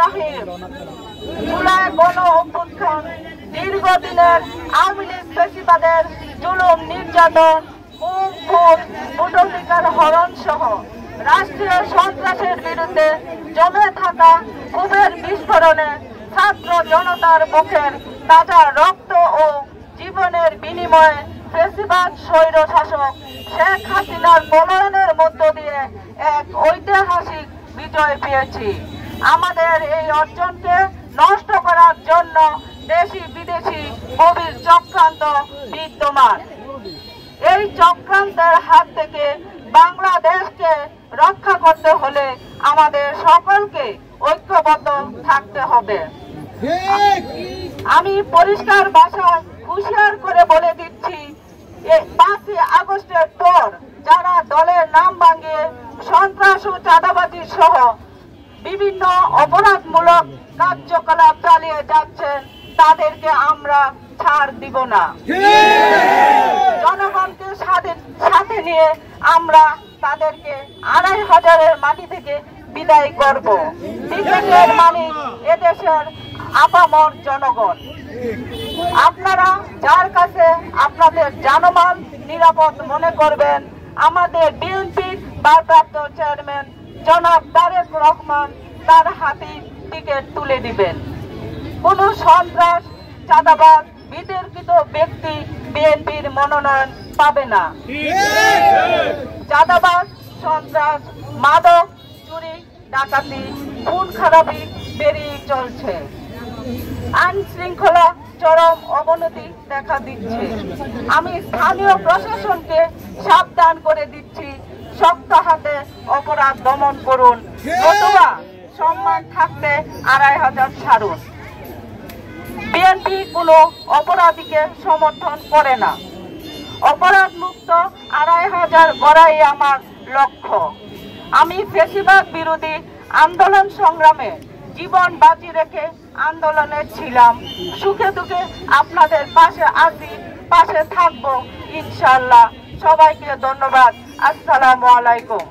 রহিম। জুলাই গণ অভ্যুত্থান দীর্ঘদিনের আওয়ামী লীগ ফ্যাসিবাদের জুলুম, নির্যাতন, খুন, ভোটাধিকার হরণ সহ রাষ্ট্রীয় সন্ত্রাসের বিরুদ্ধে জমে থাকা ক্ষোভের বিস্ফোরণে ছাত্র জনতার মুখের তাজা রক্ত ও জীবনের বিনিময়ে ফ্যাসিবাদ স্বৈর শাসক শেখ হাসিনার পলায়নের মধ্য দিয়ে এক ঐতিহাসিক বিজয় পেয়েছি। আমাদের এই অর্জনকে নষ্ট করার জন্য দেশি বিদেশি গভীর চক্রান্ত বিদ্যমান। এই চক্রান্তের হাত থেকে বাংলাদেশকে রক্ষা করতে হলে আমাদের সকলকে ঐক্যবদ্ধ থাকতে হবে। আমি পরিষ্কার ভাষায় হুঁশিয়ার করে বলে দিচ্ছি, 5ই আগস্টের পর যারা দলের নাম ভাঙিয়ে সন্ত্রাস ও চাঁদাবাজি সহ বিভিন্ন অপরাধমূলক কার্যকলাপ চালিয়ে যাচ্ছেন তাদেরকে আমরা ছাড় দিব না। জনগণকে সাথে নিয়ে আমরা তাদেরকে 2500-এর মাটি থেকে বিদায় করব। টিকেটের মালিক এদেশের আপামর জনগণ। আপনারা যার কাছে আপনাদের জানমাল নিরাপদ মনে করবেন, আমাদের বিএনপির ভারপ্রাপ্ত চেয়ারম্যান জনাব তারেক রহমান তার হাতে টিকিট তুলে দিবেন। কোন সন্ত্রাস, চাঁদাবাজ, বিতর্কিত ব্যক্তি বিএনপির মনোনয়ন পাবে না। চাঁদাবাজ, সন্ত্রাস, মাদক, চুরি, ডাকাতি, খুন খারাপি বেড়েই চলছে। আইন শৃঙ্খলা চরম অবনতি দেখা দিচ্ছে। আমি স্থানীয় প্রশাসনকে সাবধান করে দিচ্ছি, শক্ত হাতে অপরাধ দমন করুন, অথবা সম্মান থাকতে 2500 ছাড়ুন। বিএনপি কোনো অপরাধীকে সমর্থন করে না। অপরাধ মুক্ত 2500 গড়াই আমার লক্ষ্য। আমি ফ্যাসিবাদ বিরোধী আন্দোলন সংগ্রামে জীবন বাজি রেখে আন্দোলনে ছিলাম। সুখে দুঃখে আপনাদের পাশে আছি, পাশে থাকবো ইনশাআল্লাহ। সবাইকে ধন্যবাদ। আসসালামু আলাইকুম।